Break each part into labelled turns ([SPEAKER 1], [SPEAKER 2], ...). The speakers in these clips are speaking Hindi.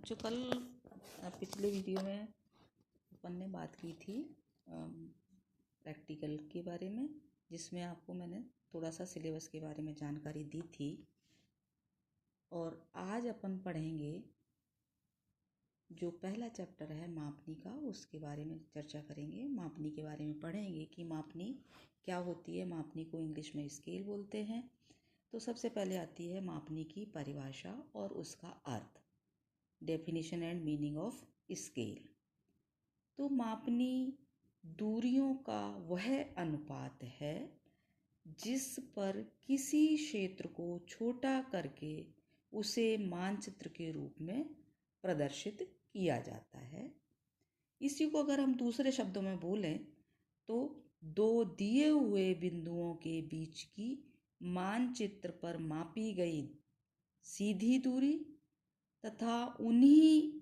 [SPEAKER 1] जो कल पिछले वीडियो में अपन ने बात की थी प्रैक्टिकल के बारे में, जिसमें आपको मैंने थोड़ा सा सिलेबस के बारे में जानकारी दी थी। और आज अपन पढ़ेंगे जो पहला चैप्टर है मापनी का, उसके बारे में चर्चा करेंगे। मापनी के बारे में पढ़ेंगे कि मापनी क्या होती है। मापनी को इंग्लिश में स्केल बोलते हैं। तो सबसे पहले आती है मापनी की परिभाषा और उसका अर्थ, definition and meaning of scale. तो मापनी दूरियों का वह अनुपात है जिस पर किसी क्षेत्र को छोटा करके उसे मानचित्र के रूप में प्रदर्शित किया जाता है। इसी को अगर हम दूसरे शब्दों में बोलें तो दो दिए हुए बिंदुओं के बीच की मानचित्र पर मापी गई सीधी दूरी तथा उन्हीं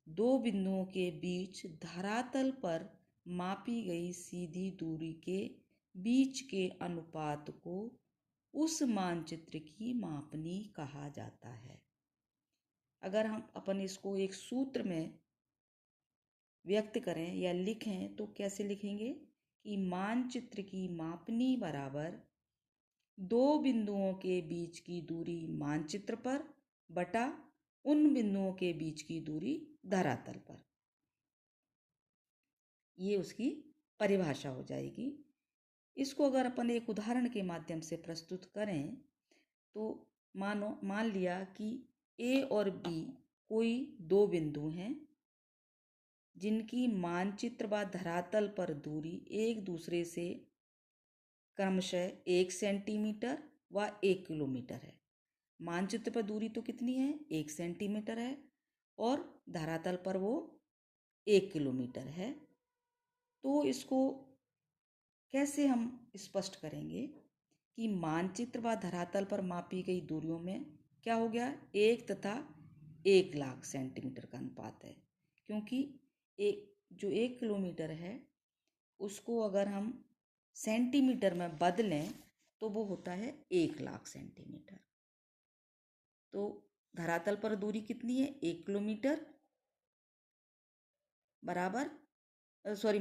[SPEAKER 1] दो बिंदुओं के बीच धरातल पर मापी गई सीधी दूरी के बीच के अनुपात को उस मानचित्र की मापनी कहा जाता है। अगर हम अपन इसको एक सूत्र में व्यक्त करें या लिखें तो कैसे लिखेंगे कि मानचित्र की मापनी बराबर दो बिंदुओं के बीच की दूरी मानचित्र पर बटा उन बिंदुओं के बीच की दूरी धरातल पर। ये उसकी परिभाषा हो जाएगी। इसको अगर अपन एक उदाहरण के माध्यम से प्रस्तुत करें तो मान लिया कि ए और बी कोई दो बिंदु हैं जिनकी मानचित्र व धरातल पर दूरी एक दूसरे से क्रमशः 1 सेंटीमीटर व 1 किलोमीटर है। मानचित्र पर दूरी तो कितनी है? 1 सेंटीमीटर है और धरातल पर वो 1 किलोमीटर है। तो इसको कैसे हम स्पष्ट करेंगे कि मानचित्र व धरातल पर मापी गई दूरियों में क्या हो गया? 1 तथा 1 लाख सेंटीमीटर का अनुपात है, क्योंकि जो 1 किलोमीटर है उसको अगर हम सेंटीमीटर में बदलें तो वो होता है 1 लाख सेंटीमीटर। तो धरातल पर दूरी कितनी है? 1 किलोमीटर बराबर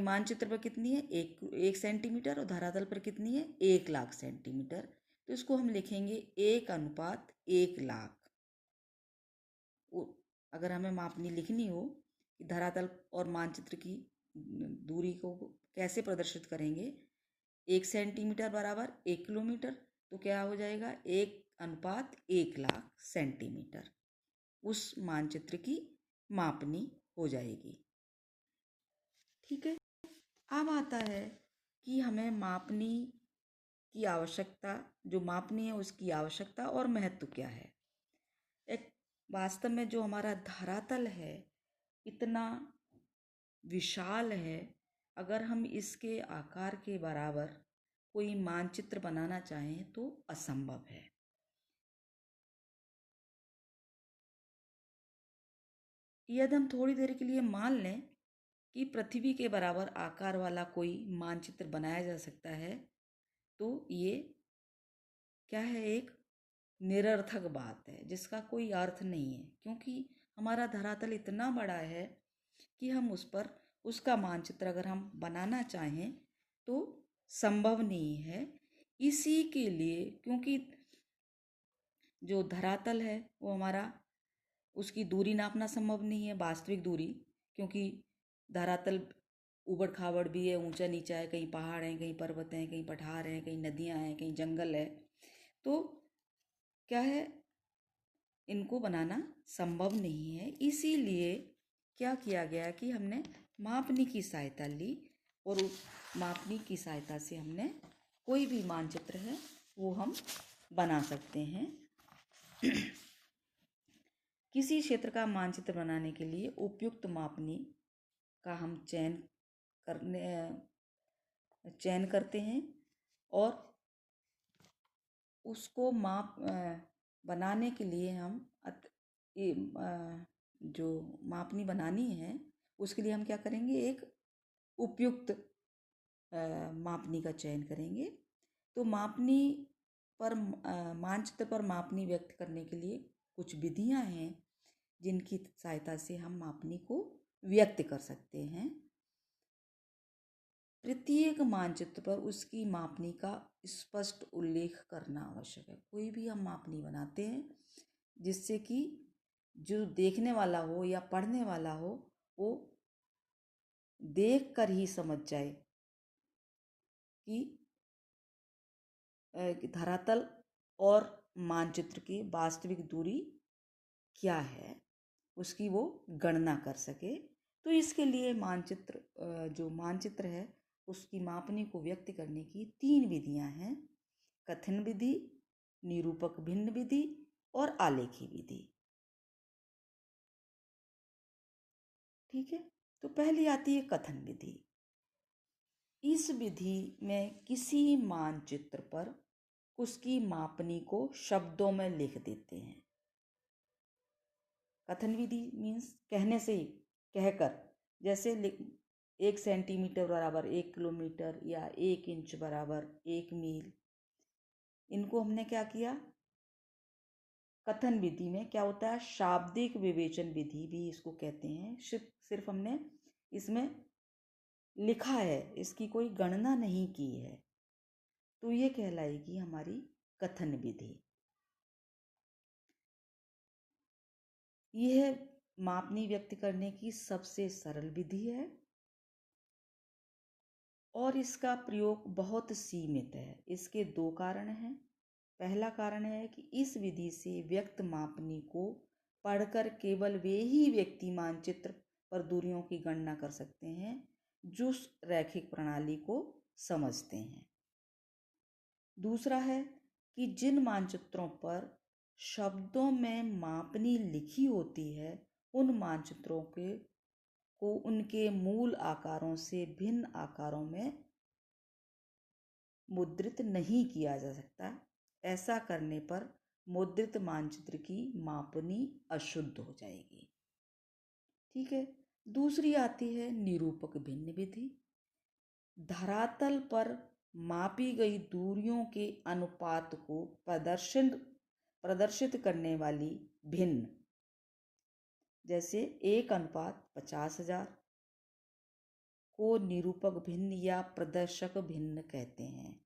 [SPEAKER 1] मानचित्र पर कितनी है? 1 सेंटीमीटर और धरातल पर कितनी है? 1 लाख सेंटीमीटर। तो इसको हम लिखेंगे 1:1 लाख। अगर हमें मापनी लिखनी हो कि धरातल और मानचित्र की दूरी को कैसे प्रदर्शित करेंगे, 1 सेंटीमीटर बराबर 1 किलोमीटर, तो क्या हो जाएगा? 1:1 लाख सेंटीमीटर उस मानचित्र की मापनी हो जाएगी। ठीक है। अब आता है कि हमें मापनी की आवश्यकता, जो मापनी है उसकी आवश्यकता और महत्व क्या है। एक वास्तव में जो हमारा धरातल है इतना विशाल है, अगर हम इसके आकार के बराबर कोई मानचित्र बनाना चाहें तो असंभव है। यदि हम थोड़ी देर के लिए मान लें कि पृथ्वी के बराबर आकार वाला कोई मानचित्र बनाया जा सकता है तो ये क्या है? एक निरर्थक बात है जिसका कोई अर्थ नहीं है, क्योंकि हमारा धरातल इतना बड़ा है कि हम उस पर उसका मानचित्र अगर हम बनाना चाहें तो संभव नहीं है। इसी के लिए, क्योंकि जो धरातल है वो हमारा, उसकी दूरी नापना संभव नहीं है, वास्तविक दूरी, क्योंकि धरातल ऊबड़ खाबड़ भी है, ऊंचा नीचा है, कहीं पहाड़ हैं, कहीं पर्वत हैं, कहीं पठार हैं, कहीं नदियां हैं, कहीं जंगल है। तो क्या है, इनको बनाना संभव नहीं है। इसीलिए क्या किया गया कि हमने मापनी की सहायता ली और उस मापनी की सहायता से हमने कोई भी मानचित्र है वो हम बना सकते हैं। किसी क्षेत्र का मानचित्र बनाने के लिए उपयुक्त मापनी का हम चयन करते हैं और उसको बनाने के लिए हम जो मापनी बनानी है उसके लिए हम क्या करेंगे? एक उपयुक्त मापनी का चयन करेंगे। तो मापनी पर मानचित्र पर मापनी व्यक्त करने के लिए कुछ विधियां हैं जिनकी सहायता से हम मापनी को व्यक्त कर सकते हैं। प्रत्येक मानचित्र पर उसकी मापनी का स्पष्ट उल्लेख करना आवश्यक है। कोई भी हम मापनी बनाते हैं जिससे कि जो देखने वाला हो या पढ़ने वाला हो वो देख कर ही समझ जाए कि धरातल और मानचित्र की वास्तविक दूरी क्या है, उसकी वो गणना कर सके। तो इसके लिए जो मानचित्र है उसकी मापनी को व्यक्त करने की 3 विधियां हैं: कथन विधि, निरूपक भिन्न विधि और आलेखी विधि। ठीक है, तो पहली आती है कथन विधि। इस विधि में किसी मानचित्र पर उसकी मापनी को शब्दों में लिख देते हैं। कथन विधि मीन्स कहने से ही, कहकर, जैसे 1 सेंटीमीटर बराबर 1 किलोमीटर या 1 इंच बराबर 1 मील। इनको हमने क्या किया, कथन विधि में क्या होता है, शाब्दिक विवेचन विधि भी इसको कहते हैं। सिर्फ हमने इसमें लिखा है, इसकी कोई गणना नहीं की है, तो ये कहलाएगी हमारी कथन विधि। यह मापनी व्यक्त करने की सबसे सरल विधि है और इसका प्रयोग बहुत सीमित है। इसके 2 कारण हैं। पहला कारण है कि इस विधि से व्यक्त मापनी को पढ़कर केवल वे ही व्यक्ति मानचित्र पर दूरियों की गणना कर सकते हैं जो रैखिक प्रणाली को समझते हैं। दूसरा है कि जिन मानचित्रों पर शब्दों में मापनी लिखी होती है उन मानचित्रों को उनके मूल आकारों से भिन्न आकारों में मुद्रित नहीं किया जा सकता। ऐसा करने पर मुद्रित मानचित्र की मापनी अशुद्ध हो जाएगी। ठीक है, दूसरी आती है निरूपक भिन्न विधि। धरातल पर मापी गई दूरियों के अनुपात को प्रदर्शित करने वाली भिन्न, जैसे 1:50,000 को निरूपक भिन्न या प्रदर्शक भिन्न कहते हैं।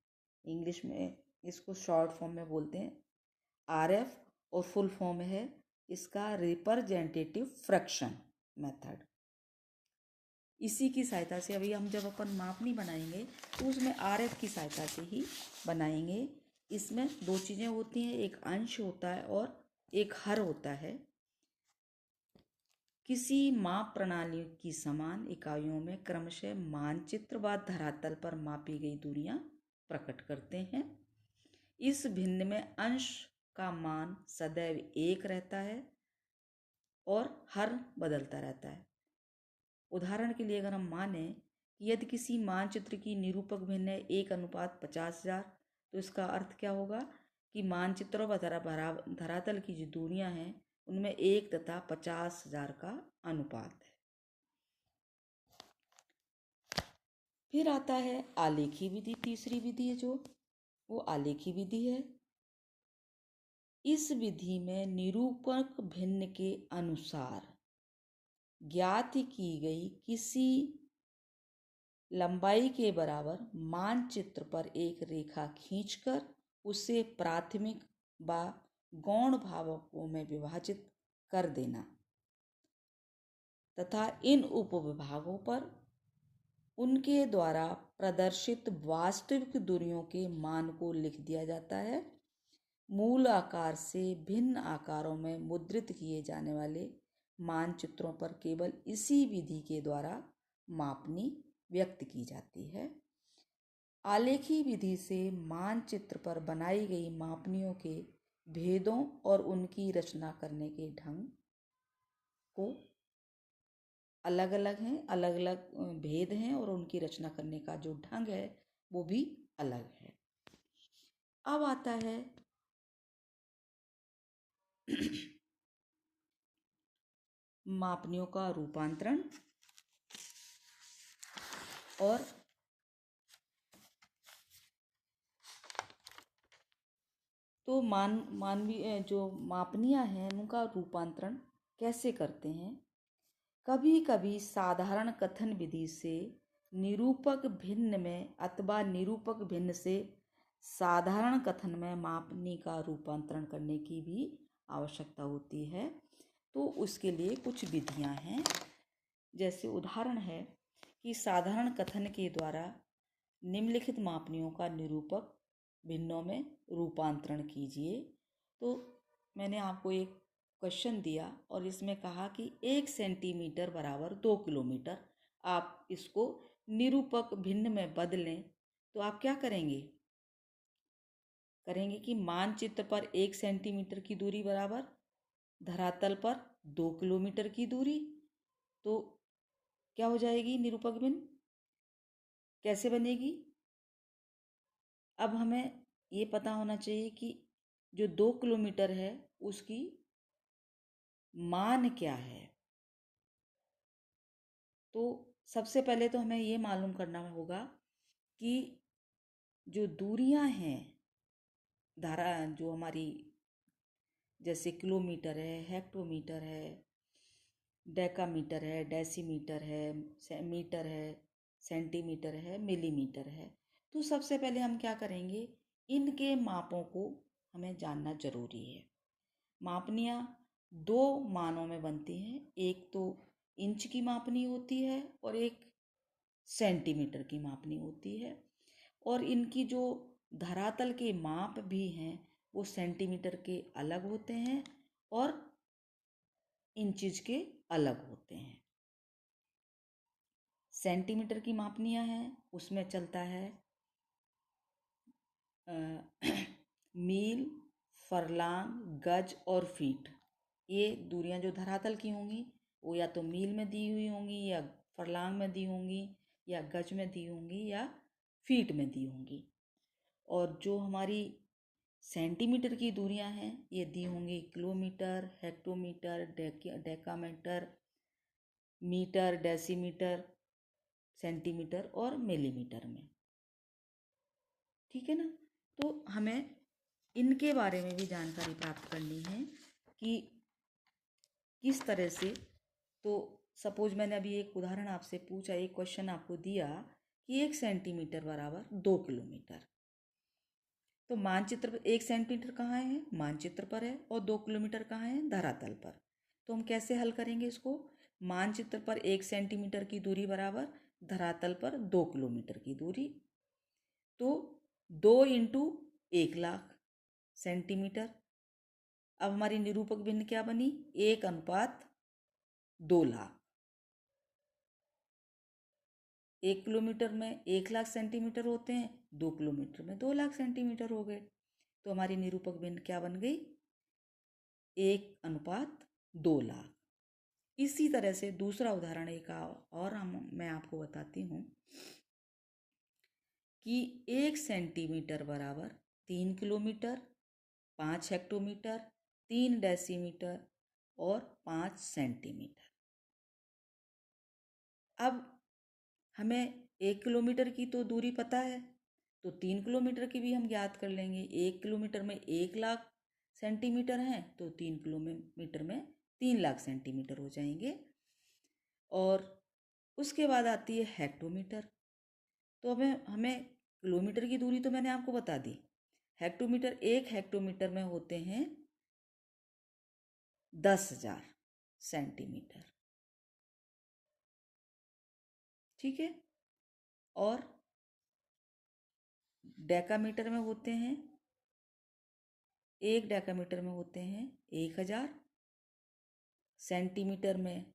[SPEAKER 1] इंग्लिश में इसको शॉर्ट फॉर्म में बोलते हैं RF, और फुल फॉर्म है इसका रिप्रेजेंटेटिव फ्रैक्शन मेथड। इसी की सहायता से अभी हम जब अपन मापनी बनाएंगे तो उसमें RF की सहायता से ही बनाएंगे। इसमें 2 चीज़ें होती हैं, एक अंश होता है और एक हर होता है। किसी माप प्रणाली की समान इकाइयों में क्रमशः मानचित्र व धरातल पर मापी गई दूरियां प्रकट करते हैं। इस भिन्न में अंश का मान सदैव 1 रहता है और हर बदलता रहता है। उदाहरण के लिए अगर हम माने कि यदि किसी मानचित्र की निरूपक भिन्न है 1:50,000, तो इसका अर्थ क्या होगा कि मानचित्रों व धरातल की जो दूरियां हैं उनमें 1 तथा 50,000 का अनुपात है। फिर आता है आलेखी विधि। तीसरी विधि है जो वो आलेखी विधि है। इस विधि में निरूपक भिन्न के अनुसार ज्ञात की गई किसी लंबाई के बराबर मानचित्र पर एक रेखा खींचकर उसे प्राथमिक व गौण भागों में विभाजित कर देना तथा इन उपविभागों पर उनके द्वारा प्रदर्शित वास्तविक दूरियों के मान को लिख दिया जाता है। मूल आकार से भिन्न आकारों में मुद्रित किए जाने वाले मानचित्रों पर केवल इसी विधि के द्वारा मापनी व्यक्त की जाती है। आलेखी विधि से मानचित्र पर बनाई गई मापनियों के भेदों और उनकी रचना करने के ढंग को अलग अलग हैं, अलग अलग भेद हैं और उनकी रचना करने का जो ढंग है वो भी अलग है। अब आता है मापनियों का रूपांतरण और तो मानवीय जो मापनियां हैं उनका रूपांतरण कैसे करते हैं? कभी कभी साधारण कथन विधि से निरूपक भिन्न में अथवा निरूपक भिन्न से साधारण कथन में मापनी का रूपांतरण करने की भी आवश्यकता होती है। तो उसके लिए कुछ विधियां हैं। जैसे उदाहरण है कि साधारण कथन के द्वारा निम्नलिखित मापनियों का निरूपक भिन्नों में रूपांतरण कीजिए। तो मैंने आपको एक क्वेश्चन दिया और इसमें कहा कि 1 सेंटीमीटर बराबर 2 किलोमीटर। आप इसको निरूपक भिन्न में बदलें तो आप क्या करेंगे? करेंगे कि मानचित्र पर 1 सेंटीमीटर की दूरी बराबर धरातल पर 2 किलोमीटर की दूरी। तो क्या हो जाएगी निरूपक भिन्न? कैसे बनेगी? अब हमें ये पता होना चाहिए कि जो 2 किलोमीटर है उसकी मान क्या है। तो सबसे पहले तो हमें ये मालूम करना होगा कि जो दूरियां हैं धारा जो हमारी जैसे किलोमीटर है, हेक्टोमीटर है, डेकामीटर है, डेसीमीटर है, मीटर है, सेंटीमीटर है, मिलीमीटर है। तो सबसे पहले हम क्या करेंगे? इनके मापों को हमें जानना जरूरी है। मापनियाँ 2 मानों में बनती हैं। एक तो इंच की मापनी होती है और एक सेंटीमीटर की मापनी होती है। और इनकी जो धरातल के माप भी हैं वो सेंटीमीटर के अलग होते हैं और इंचज के अलग होते हैं। सेंटीमीटर की मापनियाँ हैं उसमें चलता है मील, फरलांग, गज और फीट। ये दूरियां जो धरातल की होंगी वो या तो मील में दी हुई होंगी या फरलांग में दी होंगी या गज में दी होंगी या फीट में दी होंगी। और जो हमारी सेंटीमीटर की दूरियां हैं ये दी होंगी kilometre, hectometre, decametre, metre, decimetre, centimetre और मिलीमीटर में। ठीक है ना? तो हमें इनके बारे में भी जानकारी प्राप्त करनी है कि किस तरह से। तो सपोज मैंने अभी एक उदाहरण आपसे पूछा, एक क्वेश्चन आपको दिया कि 1 सेंटीमीटर बराबर 2 किलोमीटर। तो मानचित्र पर 1 सेंटीमीटर कहाँ है? मानचित्र पर है। और 2 किलोमीटर कहाँ है? धरातल पर। तो हम कैसे हल करेंगे इसको? मानचित्र पर 1 सेंटीमीटर की दूरी बराबर धरातल पर 2 किलोमीटर की दूरी। तो 2 इंटू 1,00,000 सेंटीमीटर। अब हमारी निरूपक भिन्न क्या बनी? 1:2,00,000। 1 किलोमीटर में 1,00,000 सेंटीमीटर होते हैं, 2 किलोमीटर में 2,00,000 सेंटीमीटर हो गए। तो हमारी निरूपक भिन्न क्या बन गई? 1:2,00,000। इसी तरह से दूसरा उदाहरण एक और मैं आपको बताती हूँ कि 1 सेंटीमीटर बराबर 3 किलोमीटर, 5 हेक्टोमीटर, 3 डेसीमीटर और 5 सेंटीमीटर। अब हमें 1 किलोमीटर की तो दूरी पता है, तो 3 किलोमीटर की भी हम ज्ञात कर लेंगे। 1 किलोमीटर में 1,00,000 सेंटीमीटर हैं तो 3 किलोमीटर में 3,00,000 सेंटीमीटर हो जाएंगे। और उसके बाद आती है हेक्टोमीटर। तो हमें किलोमीटर की दूरी तो मैंने आपको बता दी। हेक्टोमीटर, 1 हेक्टोमीटर में होते हैं 10,000 सेंटीमीटर। ठीक है? और डेकामीटर में होते हैं, 1 डेकामीटर में होते हैं 1,000 सेंटीमीटर में।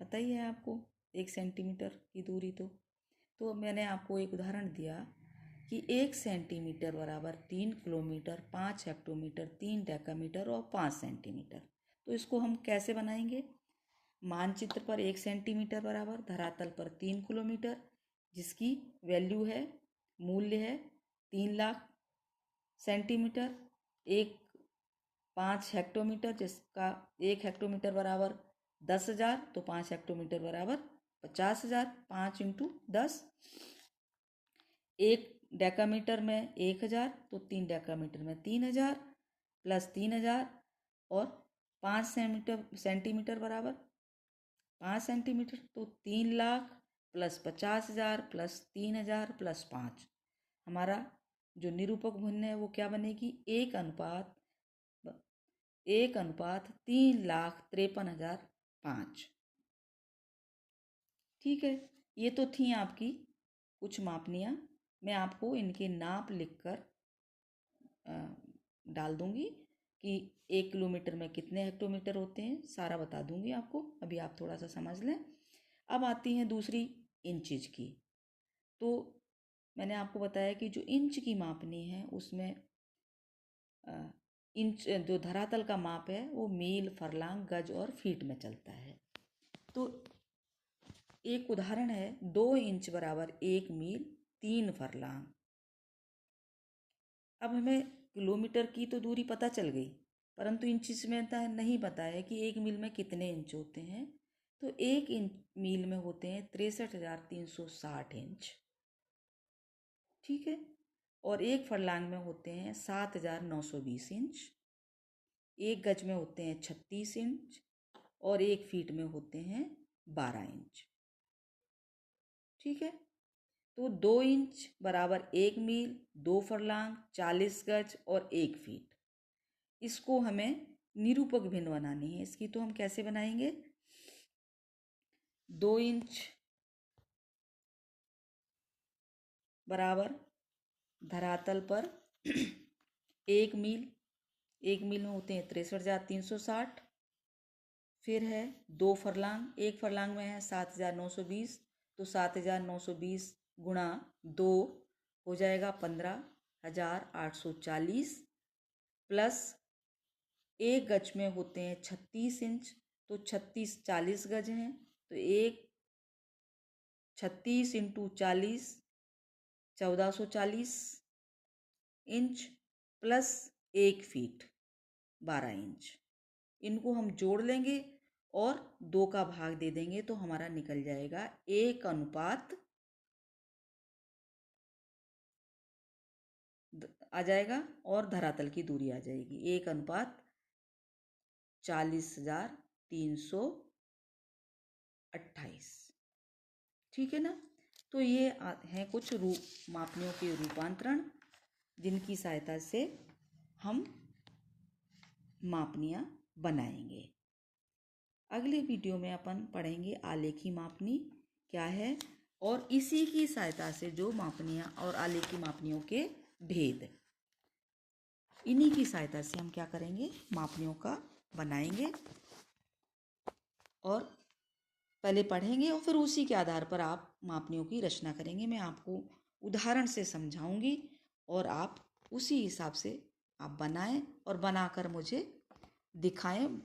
[SPEAKER 1] पता ही है आपको 1 सेंटीमीटर की दूरी। तो मैंने आपको एक उदाहरण दिया कि 1 सेंटीमीटर बराबर 3 किलोमीटर, 5 हेक्टोमीटर, 3 डेकामीटर और 5 सेंटीमीटर। तो इसको हम कैसे बनाएंगे? मानचित्र पर 1 सेंटीमीटर बराबर धरातल पर 3 किलोमीटर, जिसकी वैल्यू है, मूल्य है 3,00,000 सेंटीमीटर। 5 हेक्टोमीटर, जिसका 1 हेक्टोमीटर बराबर 10,000, तो 5 हेक्टोमीटर बराबर 50,000। 5 इंटू 10। 1 डेकामीटर में 1,000 तो 3 डेकामीटर में 3,000 प्लस 3,000 और 5 सेंटीमीटर बराबर 5 सेंटीमीटर, तो 3 लाख प्लस 50,000 प्लस 3,000 प्लस 5, हमारा जो निरूपक भिन्न है वो क्या बनेगी? 1:3,53,5। ठीक है, ये तो थी आपकी कुछ मापनियाँ। मैं आपको इनके नाप लिखकर डाल दूंगी कि 1 किलोमीटर में कितने हेक्टोमीटर होते हैं, सारा बता दूंगी आपको। अभी आप थोड़ा सा समझ लें। अब आती हैं दूसरी इंचेज की। तो मैंने आपको बताया कि जो इंच की मापनी है उसमें इंच जो धरातल का माप है वो मील, फरलांग, गज और फीट में चलता है। तो एक उदाहरण है, 2 इंच बराबर 1 मील 3 फरलांग। अब हमें किलोमीटर की तो दूरी पता चल गई, परंतु इंचेस में नहीं पता है कि 1 मील में कितने इंच होते हैं। तो 1 मील में होते हैं 63,360 इंच। ठीक है, और 1 फरलांग में होते हैं 7,920 इंच। 1 गज में होते हैं 36 इंच और 1 फीट में होते हैं 12 इंच। ठीक है, तो 2 इंच बराबर 1 मील, 2 फरलांग, 40 गज और 1 फीट। इसको हमें निरूपक भिन्न बनानी है। इसकी तो हम कैसे बनाएंगे? 2 इंच बराबर धरातल पर 1 मील, 1 मील में होते हैं 63,360। फिर है 2 फरलांग, 1 फरलांग में है 7,920, तो 7,920 गुणा 2 हो जाएगा 15,840, प्लस 1 गज में होते हैं 36 इंच, तो 36 40 गज हैं, तो 36 into 40 1440 inch, plus 1 feet 12 inch. इनको हम जोड़ लेंगे और 2 का भाग दे देंगे तो हमारा निकल जाएगा 1 अनुपात आ जाएगा और धरातल की दूरी आ जाएगी 1 अनुपात 40,328। ठीक है ना? तो ये हैं कुछ मापनियों के रूपांतरण जिनकी सहायता से हम मापनियाँ बनाएंगे। अगले वीडियो में अपन पढ़ेंगे आलेखी मापनी क्या है और इसी की सहायता से जो मापनियाँ और आलेखी मापनियों के भेद, इन्हीं की सहायता से हम क्या करेंगे? मापनियों का बनाएंगे और पहले पढ़ेंगे और फिर उसी के आधार पर आप मापनियों की रचना करेंगे। मैं आपको उदाहरण से समझाऊंगी और आप उसी हिसाब से आप बनाएं और बनाकर मुझे दिखाएं।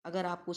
[SPEAKER 1] अगर आपको